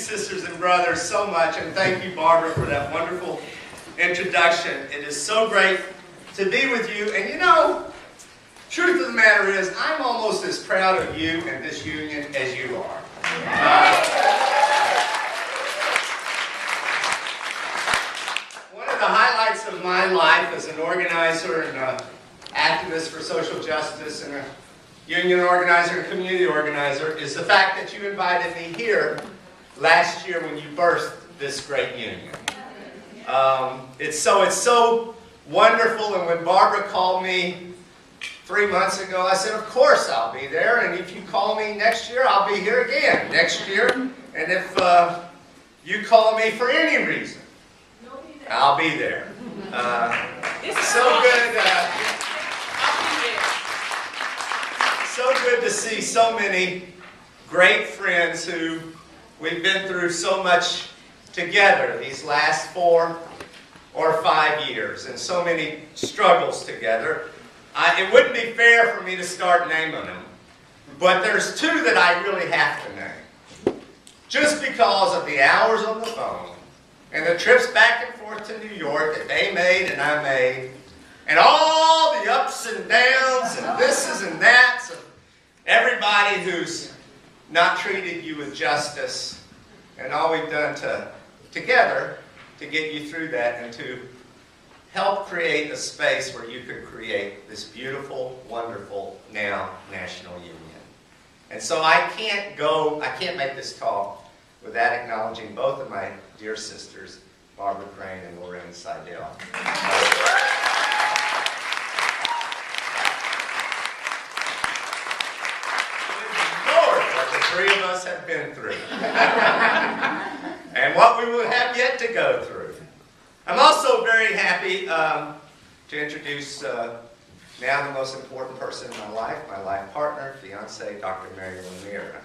sisters and brothers, so much, and thank you, Barbara, for that wonderful introduction. It is so great to be with you, and you know, truth of the matter is, I'm almost as proud of you and this union as you are. One of the highlights of my life as an organizer and activist for social justice and a union organizer and community organizer is the fact that you invited me here last year when you birthed this great union. It's so wonderful, and when Barbara called me 3 months ago, I said, of course I'll be there, and if you call me next year, I'll be here again next year, and if you call me for any reason, I'll be there. So good. So good to see so many great friends who we've been through so much together these last 4 or 5 years, and so many struggles together. It wouldn't be fair for me to start naming them, but there's 2 that I really have to name. Just because of the hours on the phone, and the trips back and forth to New York that they made and I made, and all the ups and downs and thises and that's of everybody who's not treated you with justice, and all we've done together to get you through that and to help create a space where you could create this beautiful, wonderful, now national union. And so I can't make this call without acknowledging both of my dear sisters, Barbara Crane and Lorraine Seidel. The 3 of us have been through. And what we will have yet to go through. I'm also very happy to introduce now the most important person in my life partner, fiance, Dr. Mary Lemire.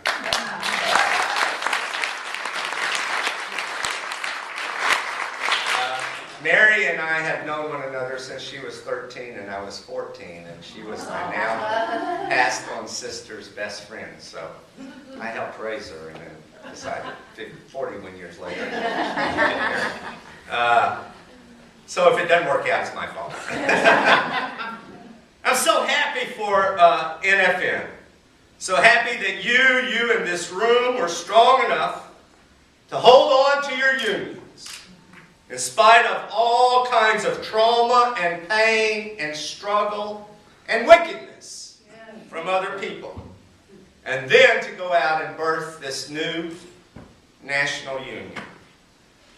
Mary and I have known one another since she was 13 and I was 14, and she was my now passed on sister's best friend. So I helped raise her and then decided 41 years later. So if it doesn't work out, it's my fault. I'm so happy for NFN. So happy that you in this room are strong enough to hold on to your unions in spite of all kinds of trauma and pain and struggle and wickedness from other people. And then to go out and birth this new national union.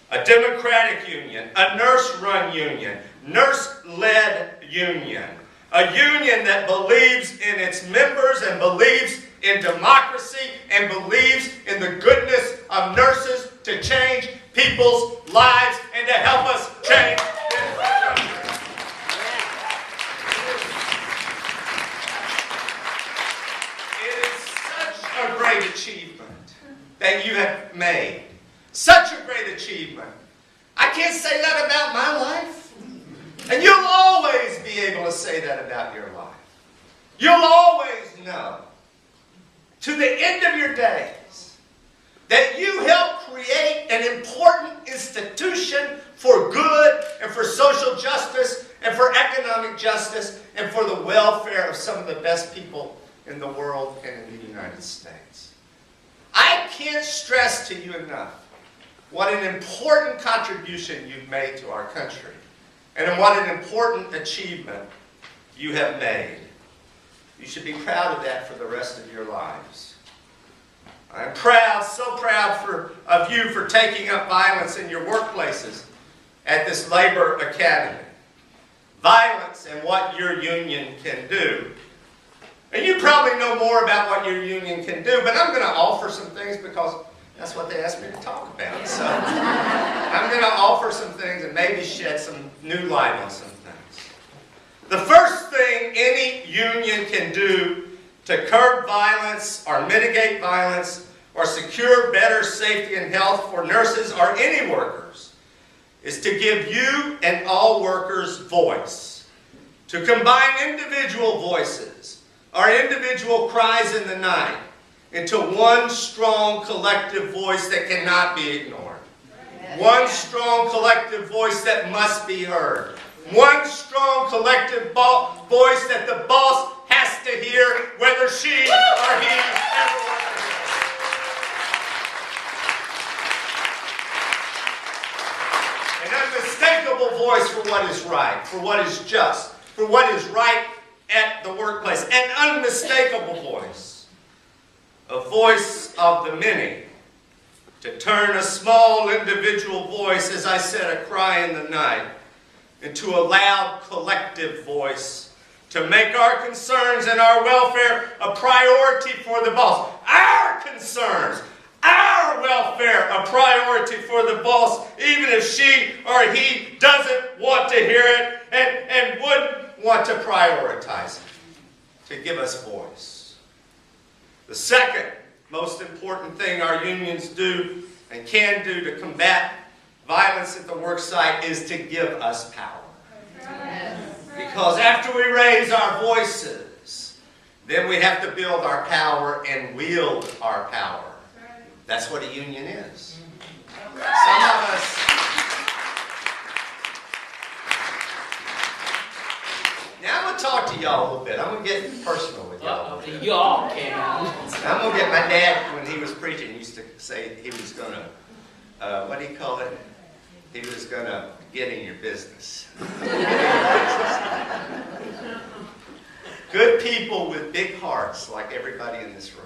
A democratic union, a nurse-run union, nurse-led union. A union that believes in its members and believes in democracy and believes in the goodness of nurses to change people's lives and to help us change this country. It is such a great achievement that you have made. Such a great achievement. I can't say that about my life. And you'll always be able to say that about your life. You'll always know, to the end of your days, that you helped create an important institution for good and for social justice and for economic justice and for the welfare of some of the best people in the world and in the United States. I can't stress to you enough what an important contribution you've made to our country, and what an important achievement you have made. You should be proud of that for the rest of your lives. I'm proud, so proud of you for taking up violence in your workplaces at this labor academy. Violence and what your union can do. And you probably know more about what your union can do, but I'm going to offer some things because that's what they asked me to talk about. So I'm going to offer some things and maybe shed some new light on some things. The first thing any union can do to curb violence or mitigate violence or secure better safety and health for nurses or any workers is to give you and all workers voice. To combine individual voices or individual cries in the night into one strong collective voice that cannot be ignored. One strong collective voice that must be heard. One strong collective voice that the boss has to hear, whether she or he ever wants to hear. An unmistakable voice for what is right, for what is just, for what is right at the workplace. An unmistakable voice. A voice of the many. To turn a small individual voice, as I said, a cry in the night, into a loud collective voice. To make our concerns and our welfare a priority for the boss. Our concerns, our welfare a priority for the boss, even if she or he doesn't want to hear it and wouldn't want to prioritize it, to give us voice. The second most important thing our unions do and can do to combat violence at the work site is to give us power. Because after we raise our voices, then we have to build our power and wield our power. That's what a union is. Some of us... Now I'm going to talk to y'all a little bit. I'm going to get personal with y'all. Y'all can. I'm going to get my dad, when he was preaching, used to say he was going to, what do you call it? He was going to get in your business. Good people with big hearts, like everybody in this room.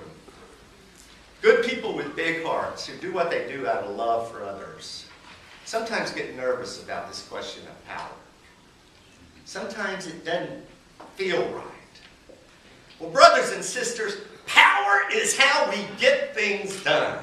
Good people with big hearts who do what they do out of love for others sometimes get nervous about this question of power. Sometimes it doesn't feel right. Well, brothers and sisters, power is how we get things done.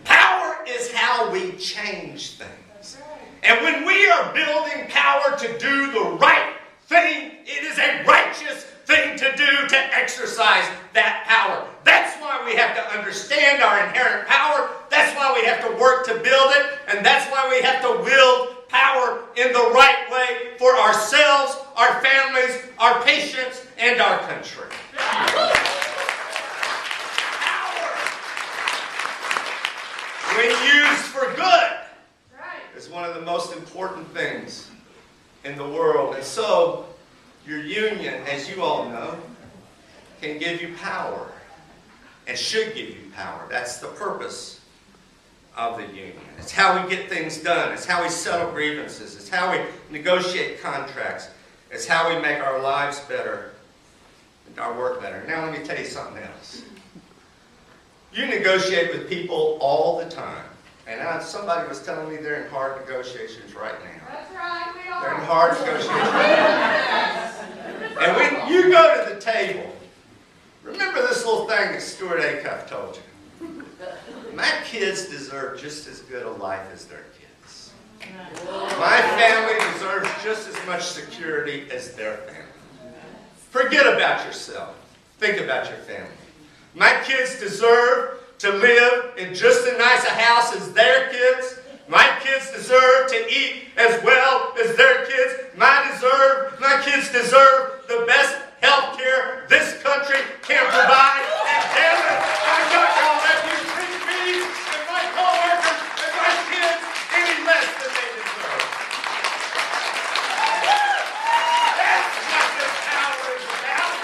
Power is how we change things. And when we are building power to do the right thing, it is a righteous thing to do to exercise that power. That's why we have to understand our inherent power. That's why we have to work to build it. And that's why we have to wield power in the right way for ourselves, our families, our patients, and our country. Power, when used for good, is one of the most important things in the world. And so, your union, as you all know, can give you power and should give you power. That's the purpose of the union. It's how we get things done. It's how we settle grievances. It's how we negotiate contracts. It's how we make our lives better and our work better. Now let me tell you something else. You negotiate with people all the time. And somebody was telling me they're in hard negotiations right now. That's right, we are. They're in hard negotiations right now. And when you go to the table, remember this little thing that Stewart Acuff told you. My kids deserve just as good a life as their kids. My family deserves just as much security as their family. Forget about yourself. Think about your family. My kids deserve to live in just as nice a house as their kids. My kids deserve to eat as well as their kids. My kids deserve the best health care this country can provide. And damn it, I'm not going to let you treat me and my co-workers and my kids any less than they deserve. That's what this power is about.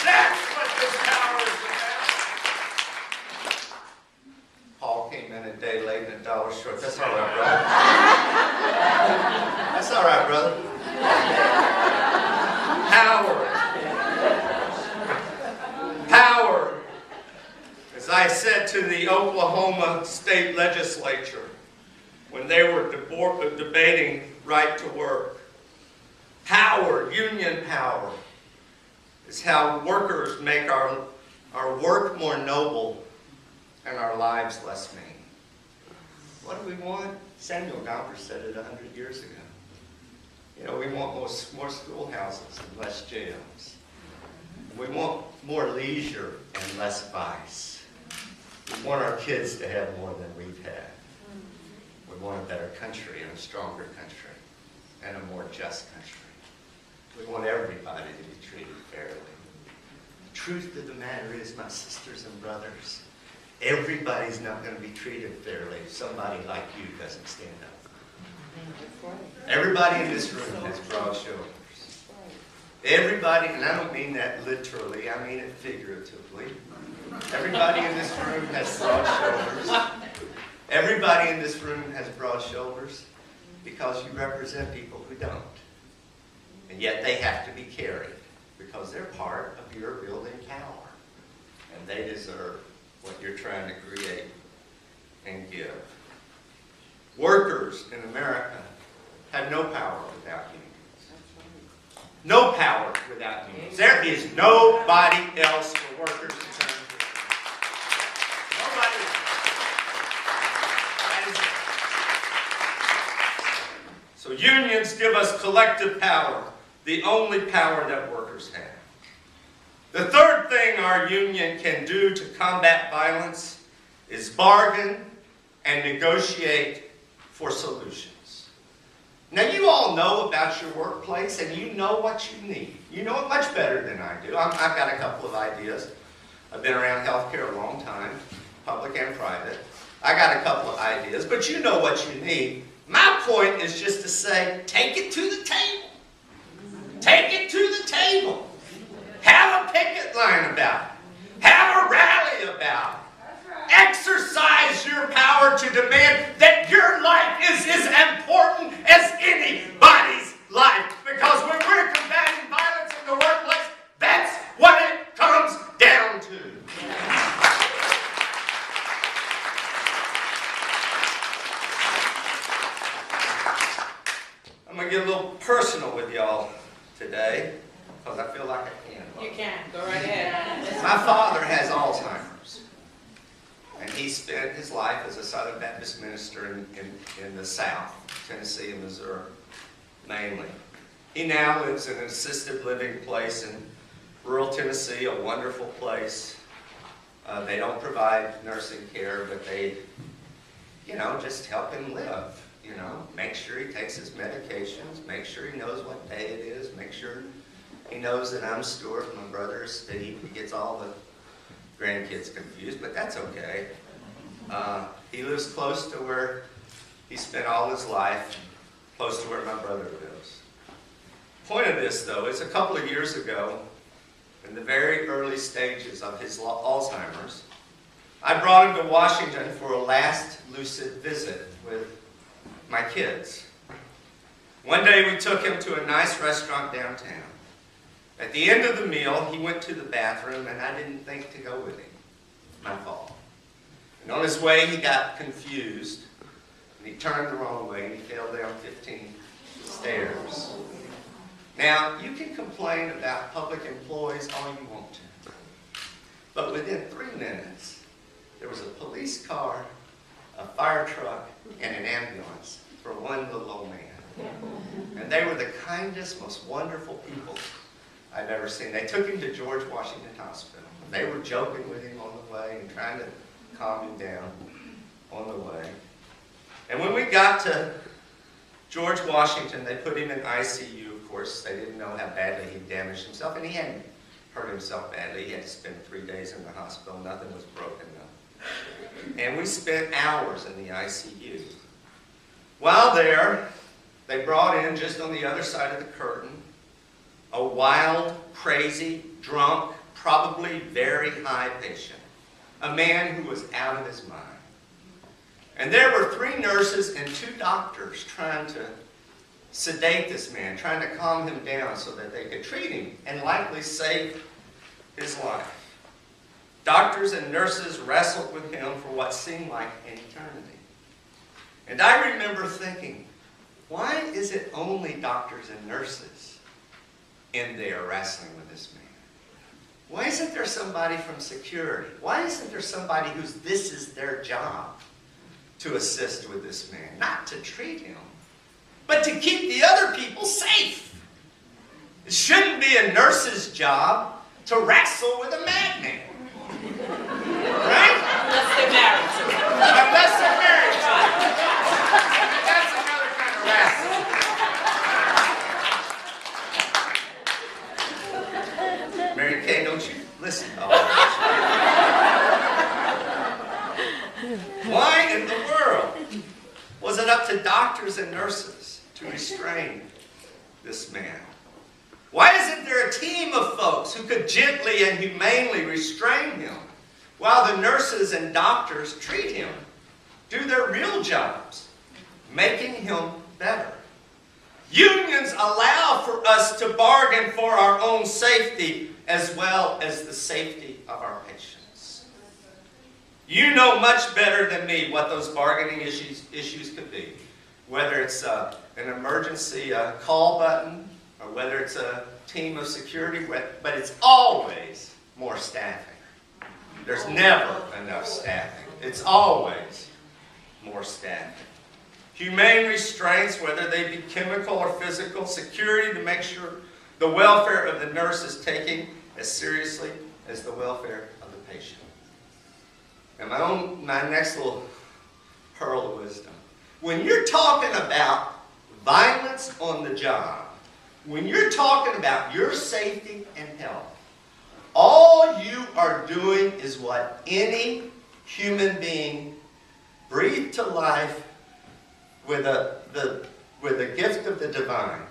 That's what this power is about. Paul came in a day late and $1 short. That's all right, brother. That's all right, brother. Power. Power. As I said to the Oklahoma State Legislature when they were debating right to work, power, union power, is how workers make our work more noble and our lives less mean. What do we want? Samuel Gompers said it 100 years ago. You know, we want more schoolhouses and less jails. We want more leisure and less vice. We want our kids to have more than we've had. We want a better country and a stronger country and a more just country. We want everybody to be treated fairly. Truth of the matter is, my sisters and brothers, everybody's not going to be treated fairly if somebody like you doesn't stand up. Everybody in this room has broad shoulders. Everybody, and I don't mean that literally, I mean it figuratively. Everybody in this room has broad shoulders. Everybody in this room has broad shoulders because you represent people who don't. And yet they have to be carried because they're part of your building power. And they deserve what you're trying to create and give. Workers in America have no power without unions. No power without unions. There is nobody else for workers to turn to. Nobody else. So unions give us collective power, the only power that workers have. The third thing our union can do to combat violence is bargain and negotiate for solutions. Now, you all know about your workplace, and you know what you need. You know it much better than I do. I've got a couple of ideas. I've been around healthcare a long time, public and private. I got a couple of ideas, but you know what you need. My point is just to say, take it to the table. Take it to the table. Have a picket line about it. Have a rally about it. Exercise your power to demand that your life is as important as anybody's life. Because when we're combating violence in the workplace, that's what it comes down to. I'm going to get a little personal with y'all today because I feel like I can. You can. Go right ahead. My father has Alzheimer's. And he spent his life as a Southern Baptist minister in the South, Tennessee and Missouri, mainly. He now lives in an assisted living place in rural Tennessee, a wonderful place. They don't provide nursing care, but they, just help him live. Make sure he takes his medications, make sure he knows what day it is, make sure he knows that I'm Stewart, my brother is Steve. He gets all the grandkids confused, but that's okay. He lives close to where he spent all his life, close to where my brother lives. Point of this, though, is a couple of years ago, in the very early stages of his Alzheimer's, I brought him to Washington for a last lucid visit with my kids. One day we took him to a nice restaurant downtown. At the end of the meal, he went to the bathroom, and I didn't think to go with him. My fault. And on his way, he got confused, and he turned the wrong way, and he fell down 15 stairs. Now, you can complain about public employees all you want to, but within 3 minutes, there was a police car, a fire truck, and an ambulance for one little old man. And they were the kindest, most wonderful people I've ever seen. They took him to George Washington Hospital. They were joking with him on the way and trying to calm him down on the way. And when we got to George Washington, they put him in ICU, of course. They didn't know how badly he damaged himself, and he hadn't hurt himself badly. He had to spend 3 days in the hospital. Nothing was broken, though. And we spent hours in the ICU. While there, they brought in, just on the other side of the curtain, a wild, crazy, drunk, probably very high patient. A man who was out of his mind. And there were 3 nurses and 2 doctors trying to sedate this man, trying to calm him down so that they could treat him and likely save his life. Doctors and nurses wrestled with him for what seemed like an eternity. And I remember thinking, why is it only doctors and nurses in there wrestling with this man? Why isn't there somebody from security? Why isn't there somebody this is their job to assist with this man? Not to treat him, but to keep the other people safe. It shouldn't be a nurse's job to wrestle with a madman. Right? Unless they're married. Unless they're married. That's another kind of wrestling. Mary Kay, don't you listen. Why in the world was it up to doctors and nurses to restrain this man? Why isn't there a team of folks who could gently and humanely restrain him while the nurses and doctors treat him, do their real jobs, making him better? Unions allow for us to bargain for our own safety as well as the safety of our patients. You know much better than me what those bargaining issues could be, whether it's an emergency call button or whether it's a team of security, but it's always more staffing. There's never enough staffing. It's always more staffing. Humane restraints, whether they be chemical or physical, security to make sure the welfare of the nurse is taken as seriously as the welfare of the patient. And my next little pearl of wisdom. When you're talking about violence on the job, when you're talking about your safety and health, all you are doing is what any human being breathed to life with a gift of the divine,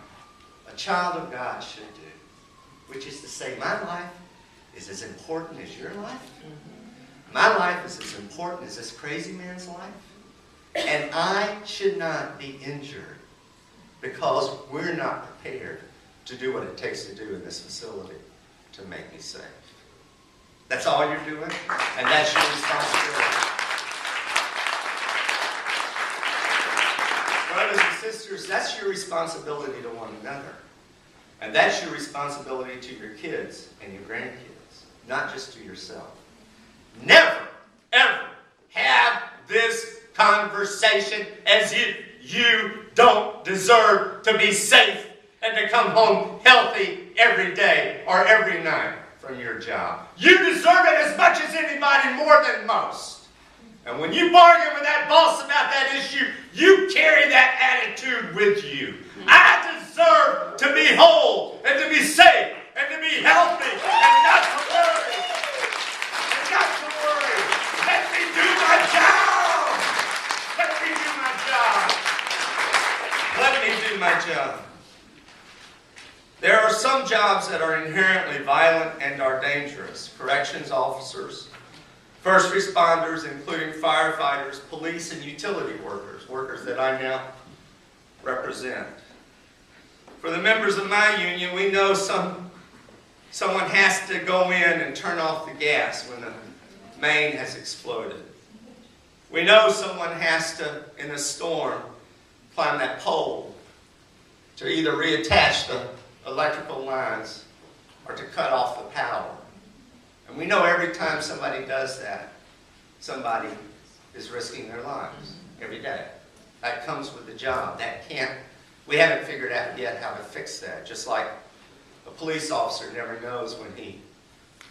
a child of God should do, which is to say, my life is as important as your life. My life is as important as this crazy man's life. And I should not be injured because we're not prepared to do what it takes to do in this facility to make me safe. That's all you're doing, and that's your responsibility. Brothers and sisters, that's your responsibility to one another. And that's your responsibility to your kids and your grandkids, not just to yourself. Never, ever have this conversation as if you don't deserve to be safe and to come home healthy every day or every night from your job. You deserve it as much as anybody, more than most. And when you bargain with that boss about that issue, you carry that attitude with you. I deserve to be whole and to be safe and to be healthy and not to worry. And not to worry. Let me do my job. Let me do my job. Let me do my job. There are some jobs that are inherently violent and are dangerous. Corrections officers, first responders, including firefighters, police, and utility workers, workers that I now represent. For the members of my union, we know someone has to go in and turn off the gas when the main has exploded. We know someone has to, in a storm, climb that pole to either reattach the electrical lines or to cut off the power. And we know every time somebody does that, somebody is risking their lives every day. That comes with the job. We haven't figured out yet how to fix that. Just like a police officer never knows when he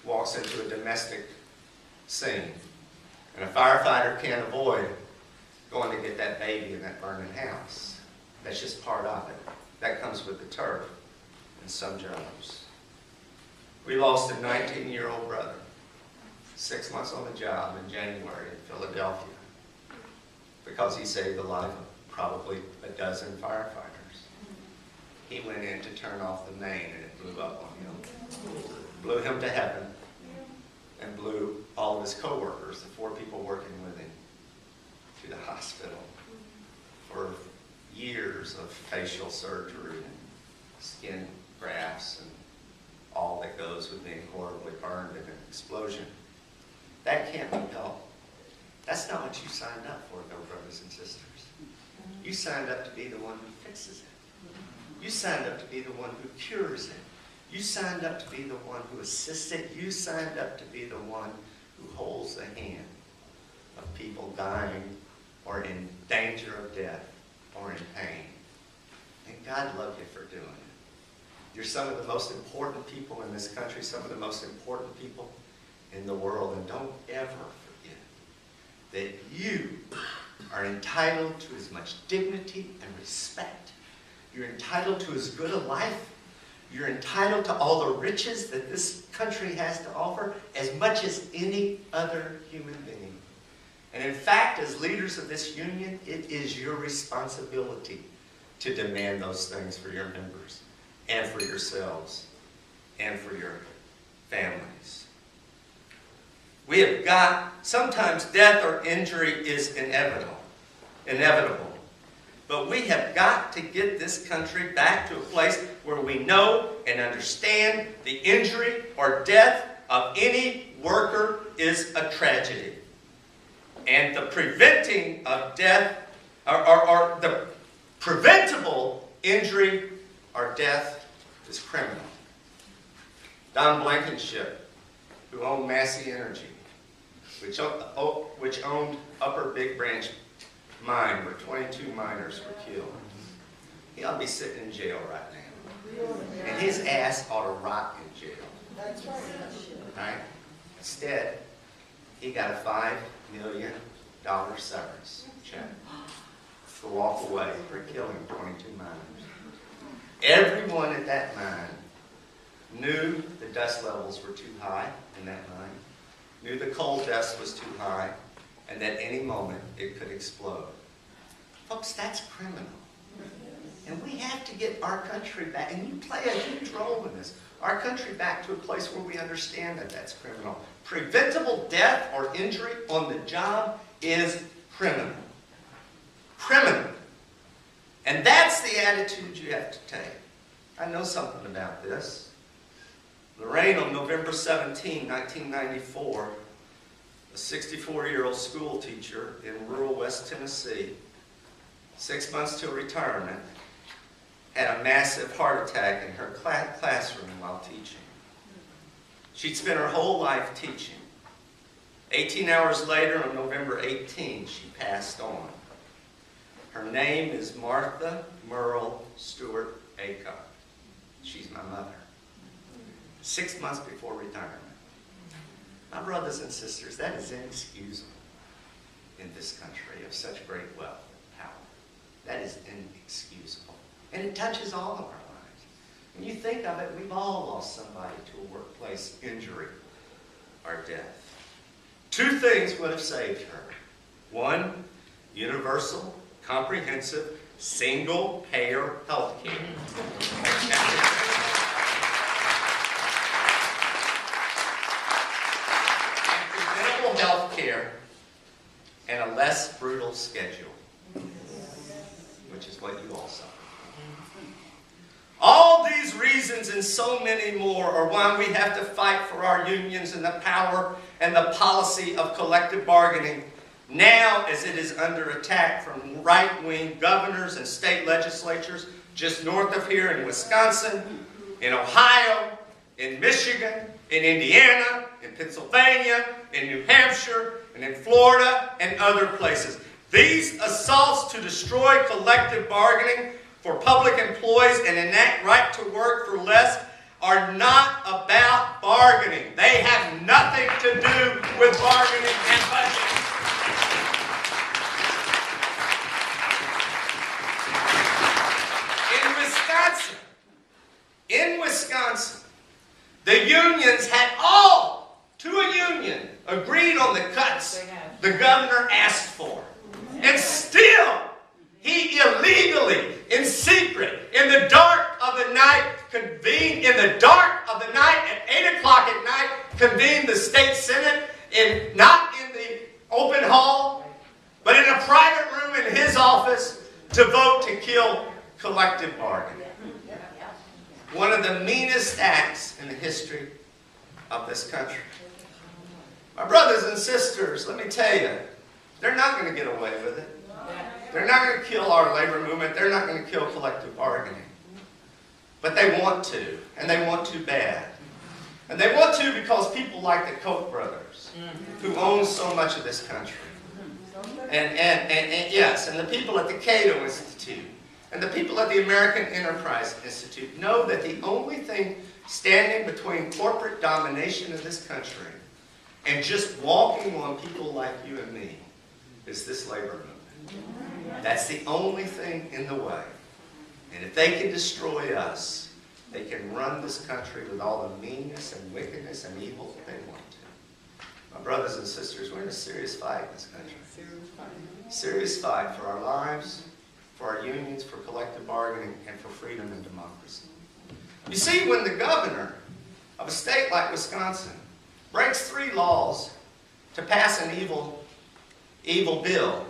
walks into a domestic scene. And a firefighter can't avoid going to get that baby in that burning house. That's just part of it. That comes with the turf and some jobs. We lost a 19-year-old brother, 6 months on the job in January in Philadelphia, because he saved the life of probably a dozen firefighters. He went in to turn off the main and it blew up on him. Blew him to heaven and blew all of his co-workers, the 4 people working with him, to the hospital for years of facial surgery and skin grafts and all that goes with being horribly burned in an explosion. That can't be helped. That's not what you signed up for, though, brothers and sisters. You signed up to be the one who fixes it. You signed up to be the one who cures it. You signed up to be the one who assists it. You signed up to be the one who holds the hand of people dying or in danger of death or in pain. And God love you for doing it. You're some of the most important people in this country, some of the most important people in the world. And don't ever forget that you are entitled to as much dignity and respect. You're entitled to as good a life. You're entitled to all the riches that this country has to offer as much as any other human being. And in fact, as leaders of this union, it is your responsibility to demand those things for your members and for yourselves and for your families. We have got, sometimes death or injury is inevitable. But we have got to get this country back to a place where we know and understand the injury or death of any worker is a tragedy. And the preventing of death, or the preventable injury or death is criminal. Don Blankenship, who owned Massey Energy, which owned Upper Big Branch Mine, where 22 miners were killed. He ought to be sitting in jail right now. And his ass ought to rot in jail. That's right. Instead, he got a $5 million severance check to walk away for killing 22 miners. Everyone at that mine knew the dust levels were too high in that mine, knew the coal dust was too high, and that any moment it could explode. Folks, that's criminal. And we have to get our country back, and you play a huge role in this, our country back to a place where we understand that that's criminal. Preventable death or injury on the job is criminal. Criminal. And that's the attitude you have to take. I know something about this. Lorraine, on November 17, 1994, a 64-year-old school teacher in rural West Tennessee, 6 months till retirement, had a massive heart attack in her classroom while teaching. She'd spent her whole life teaching. 18 hours later, on November 18, she passed on. Her name is Martha Merle Stewart Acuff. She's my mother. 6 months before retirement. My brothers and sisters, that is inexcusable in this country of such great wealth and power. That is inexcusable. And it touches all of our lives. When you think of it, we've all lost somebody to a workplace injury or death. Two things would have saved her. One, universal, comprehensive, single-payer health care. Health care and a less brutal schedule, which is what you all suffer. All these reasons and so many more are why we have to fight for our unions and the power and the policy of collective bargaining now as it is under attack from right-wing governors and state legislatures just north of here in Wisconsin, in Ohio, in Michigan, in Indiana, in Pennsylvania, in New Hampshire, and in Florida, and other places. These assaults to destroy collective bargaining for public employees and enact right to work for less are not about bargaining. They have nothing to do with bargaining and budgeting. In Wisconsin, the unions had all, to a union, agreed on the cuts the governor asked for. And still, he illegally, in secret, in the dark of the night, convened, in the dark of the night, at 8 o'clock at night, convened the state senate, not in the open hall, but in a private room in his office, to vote to kill collective bargaining. One of the meanest acts in the history of this country. My brothers and sisters, let me tell you, they're not going to get away with it. They're not going to kill our labor movement. They're not going to kill collective bargaining. But they want to, and they want to bad. And they want to because people like the Koch brothers, who own so much of this country. And yes, and the people at the Cato Institute, and the people at the American Enterprise Institute know that the only thing standing between corporate domination of this country and just walking on people like you and me is this labor movement. That's the only thing in the way. And if they can destroy us, they can run this country with all the meanness and wickedness and evil that they want to. My brothers and sisters, we're in a serious fight in this country. Serious fight for our lives, for our unions, for collective bargaining, and for freedom and democracy. You see, when the governor of a state like Wisconsin breaks 3 laws to pass an evil bill,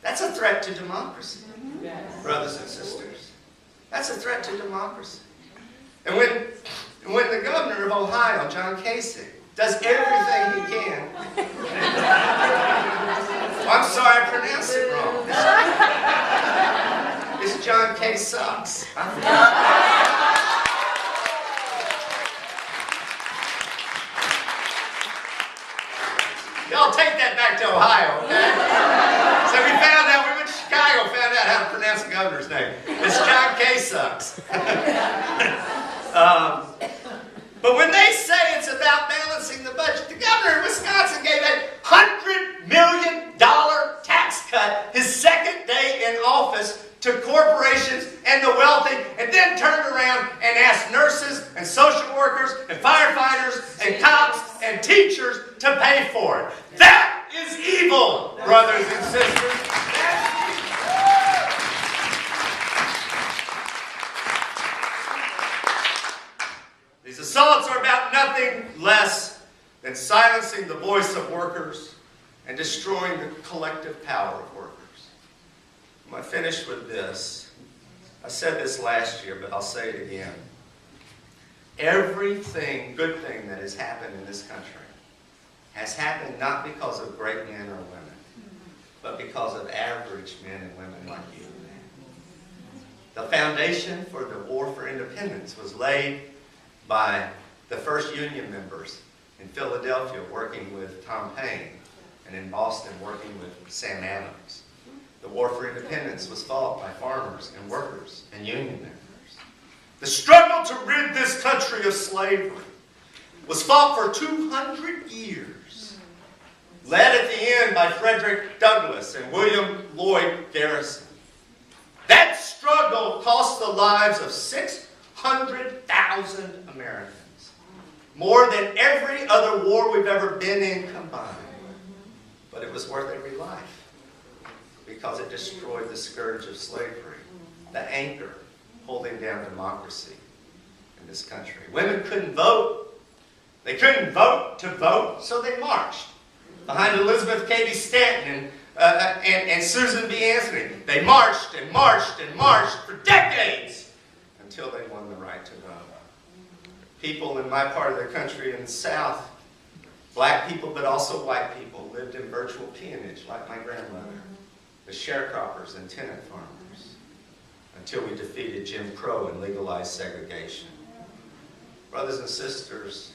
that's a threat to democracy, brothers and sisters. That's a threat to democracy. And when the governor of Ohio, John Kasich, does everything he can. Oh, I'm sorry, I pronounced it wrong. It's John K. Sucks. Y'all take that back to Ohio, okay? So we found out, we went to Chicago, found out how to pronounce the governor's name. It's John K. Sucks. But when they say it's about balancing the budget, the governor of Wisconsin gave a $100 million tax cut his second day in office to corporations and the wealthy, and then turned around and asked nurses and social workers and firefighters and cops and teachers to pay for it. That is evil, brothers and sisters. These assaults are about nothing less than silencing the voice of workers and destroying the collective power of workers. I'm going to finish with this. I said this last year, but I'll say it again. Everything, good thing that has happened in this country has happened not because of great men or women, but because of average men and women like you. The foundation for the War for Independence was laid by the first union members in Philadelphia working with Tom Paine, and in Boston working with Sam Adams. The War for Independence was fought by farmers and workers and union members. The struggle to rid this country of slavery was fought for 200 years, led at the end by Frederick Douglass and William Lloyd Garrison. That struggle cost the lives of 600,000 Americans, more than every other war we've ever been in combined. But it was worth every life because it destroyed the scourge of slavery, the anchor holding down democracy in this country. Women couldn't vote. They couldn't vote to vote, so they marched behind Elizabeth Cady Stanton and Susan B. Anthony. They marched and marched and marched for decades until they won the right to vote. People in my part of the country in the South, black people but also white people, lived in virtual peonage like my grandmother, the sharecroppers and tenant farmers, until we defeated Jim Crow and legalized segregation. Brothers and sisters,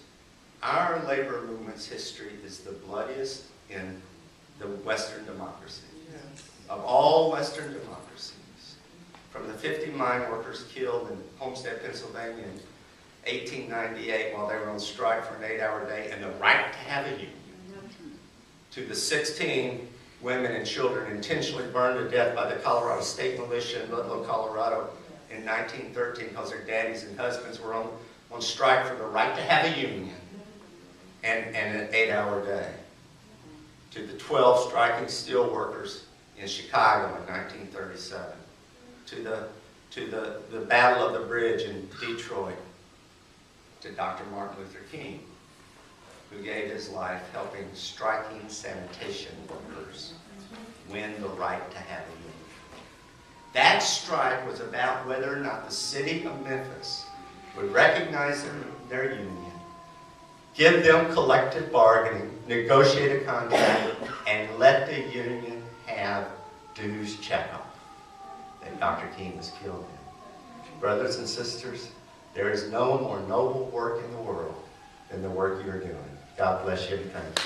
our labor movement's history is the bloodiest in the Western democracy. Of all Western democracies. From the 50 mine workers killed in Homestead, Pennsylvania in 1898 while they were on strike for an 8-hour day and the right to have a union, to the 16 women and children intentionally burned to death by the Colorado State Militia in Ludlow, Colorado in 1913 because their daddies and husbands were on strike for the right to have a union and an 8-hour day. To the 12 striking steel workers in Chicago in 1937. To the Battle of the Bridge in Detroit. To Dr. Martin Luther King, who gave his life helping striking sanitation workers win the right to have a union. That strike was about whether or not the city of Memphis would recognize their union, give them collective bargaining, negotiate a contract, and let the union have dues checkup that Dr. King was killed in. Brothers and sisters, there is no more noble work in the world than the work you are doing. God bless you and thank you.